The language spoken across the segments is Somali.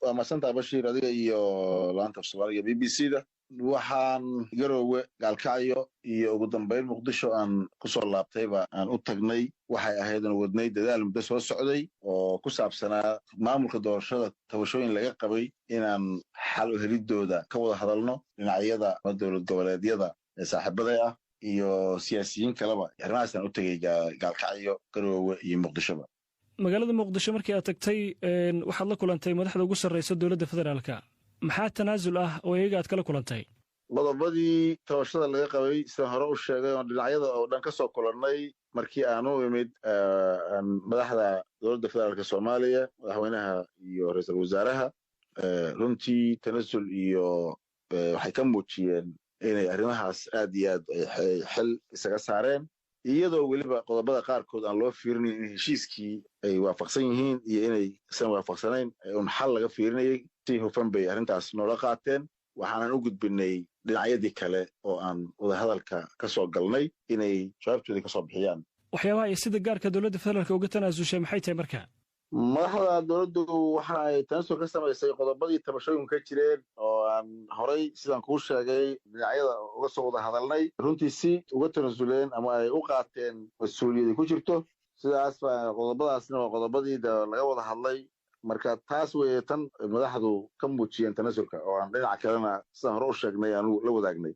ومسنت بشير هذه iyo laanta Soomaaliga BBC-da waxaan garoowe gaalkacyo iyo ugu dambeyn Muqdisho aan ku soo laabtayba aan u tagnay waxay ahayd in wadnay dadaal muddo soo socday oo ku saabsanaa maamulka doorashada tabashooyin laga qabay inaan xal u helidooda ka wada hadalno dhinacyada dowlad goboleedyada ee saaxiibada ah iyo siyaasiyiin kaleba arrimahaas aan u tagay gaalkacyo garoowe iyo Muqdishoba magaalada Muqdisho markii aad tagtay waxaad la kulantay madaxda ugu sarreeyay dowladda federaalka maxaa tanaasul ah oo iyaga aad kala kulantay qodobadii tabashada laga qabay sida hore u sheegay oo dhinacyada oo dhan ka soo kulannay markii aan u imid madaxda dowladda federaalka Soomaaliya madaxweynaha iyo ra'iisul wasaaraha runtii tanaasul iyo waxay ka muujiyeen inay arrimahaas aad iyo aad xil isaga saareen iyadoo weliba qodobada qaarkood aan loo fiirinayn in heshiiskii ay waafaqsan yihiin iyo inay isan waafaqsanayn un xal laga fiirinayay si hufan bay arrintaas noola qaateen waxaanan u gudbinay dhinacyadii kale oo aan wadahadalka ka soo galnay inay jawaabtooda ka soo bixiyaan waxyaabaha ay sida gaarka dowladda federaalka uga tanaasushay maxay tahay marka madaxda dowladdu waxa ay tanaasul ka samaysay qodobadii tabashooyinku ka jireen oo aan horay sidaan kuu sheegay dhinacyada uga soo wada hadalnay runtii si uga tanaasuleen ama ay u qaateen mas'uuliyadda ku jirto sidaas baa qodobadaasna waa qodobadii laga wada hadlay marka taas weeye tan madaxdu ka muujiyeen tanaasulka oo aan dhinaca kalena sidaan hore u sheegnay aan la wadaagnay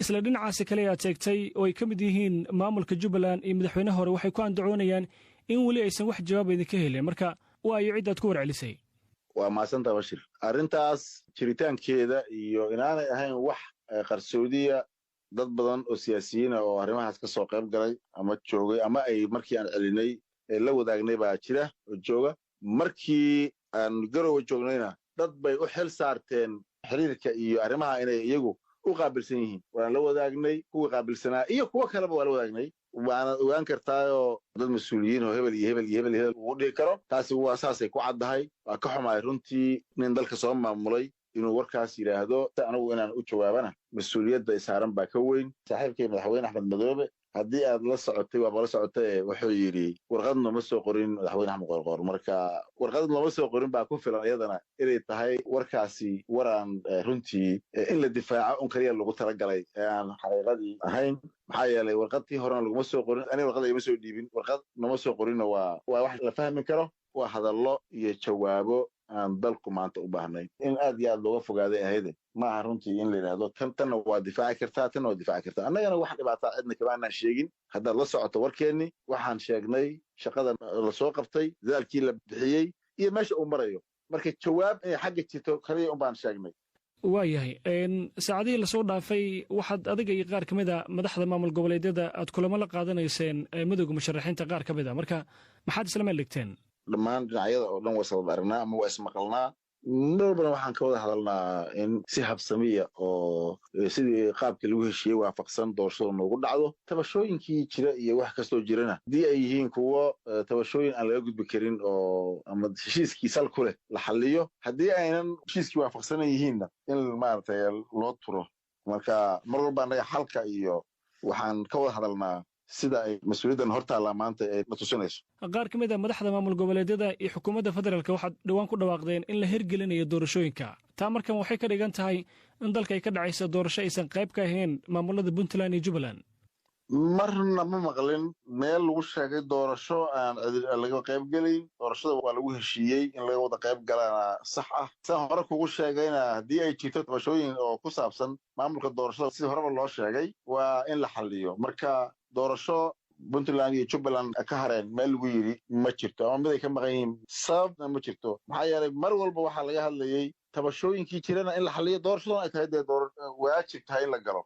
isla dhinacaasi kale aad sheegtay oo ay ka mid yihiin maamulka Jubbaland iyo madaxweynaha hore waxay ku andacoonayaan in wali aysan wax jawaab idinka helin marka waa ay cid aad ku warcelisay waa maasanta bashir arrintaas jiritaankeeda iyo inaanay ahayn wax qarsoodiya dad badan oo siyaasiyiin oo arrimahaas ka soo qayb galay ama joogay ama ay markii aan celinay la wadaagnay baa jira oo jooga markii aan garoowe joognayna dad bay u xil saarteen xiriirka iyo arrimaha inay iyagu u qaabilsan yihiin waan la wadaagnay kuwa qaabilsanaa iyo kuwa kaleba waa la wadaagnay waana ogaan kartaayoo dad mas'uuliyiin oo hebel iyo hebel iyo hebel hebel ugu dhigi karo taasi waa saasay ku caddahay waa ka xumaay runtii nin dalka soo maamulay inuu warkaas yidhaahdo anigu inaan u jawaabana mas-uuliyadda saaran baa ka weyn saaxiibkay madaxweyne Axmed Madoobe haddii aad la socotay waaba la socotay wuxuu yidhi warqad nooma soo qorin madaxweyne Axmed Qoorqoor marka warqad nooma soo qorin baa ku filan iyadana inay tahay warkaasi waraan runtii in la difaaco un kaliya lagu talagalay ee aan xaqiiqadii ahayn maxaa yeelay warqadtii horena laguma soo qorin aniga warqad igama soo dhiibin warqad nooma soo qorinna waa wax la fahmi karo waa hadallo iyo jawaabo aan dalku maanta u baahnay in aad iyo aad looga fogaaday ahayde maaha runtii in la yidhaahdo tanna waa difaaci kartaa tanna waa difaaci kartaa annagana wax dhibaataa cidna kama aanaan sheegin haddaad la socoto warkeenni waxaan sheegnay shaqada la soo qabtay dadaalkii la bixiyey iyo meesha uu marayo marka jawaab inay xagga jirto kaliya un baan sheegnay waayahay saacadihii lasoo dhaafay waxaad adiga iyo qaar ka mid a madaxda maamul goboleedyada aad kulamo la qaadanayseen midowga musharaxiinta qaar ka mid a marka maxaad isla meel dhigteen dhammaan dhinacyada oo dhan waa sabab aragnaa ama waa ismaqalnaa marwalbana waxaan ka wada hadalnaa in si habsamiya oo sidii qaabkii lagu heshiiyey waafaqsan doorashada noogu dhacdo tabashooyinkii jira iyo wax kastoo jirana haddii ay yihiin kuwo tabashooyin aan laga gudbi karin oo ama heshiiskii sal ku leh la xalliyo haddii aynan heshiiskii waafaqsanan yihiinna in maaragtay loo turo marka mar walba annaga xalka iyo waxaan ka wada hadalnaa sida ay mas'uuliyaddan hortaallaa maanta ay na tusinayso qaar ka mid a madaxda maamul goboleedyada iyo xukuumadda federaalka waxaad dhowaan ku dhawaaqdeen in la hirgelinayo doorashooyinka taa markan waxay ka dhigan tahay in dalka ay ka dhacaysa doorasho aysan qayb ka ahayn maamulada Puntland iyo Jubbaland marna ma maqlin meel lagu sheegay doorasho aan laga qayb gelin doorashada waa lagu heshiiyey in laga wada qayb galana sax ah saan hore kugu sheegayna haddii ay jirto tabashooyin oo ku saabsan maamulka doorashada sidii horeba loo sheegay waa in la xalliyo marka doorasho Puntland iyo Jubbaland ka hareen meel lagu yiri ma jirto ama mid ay ka maqan yihiin sababna ma jirto maxaa yeelay mar walba waxaa laga hadlayay tabashooyinkii jirana in la xalliyo doorashadana ay tahay waajib tahay in la galo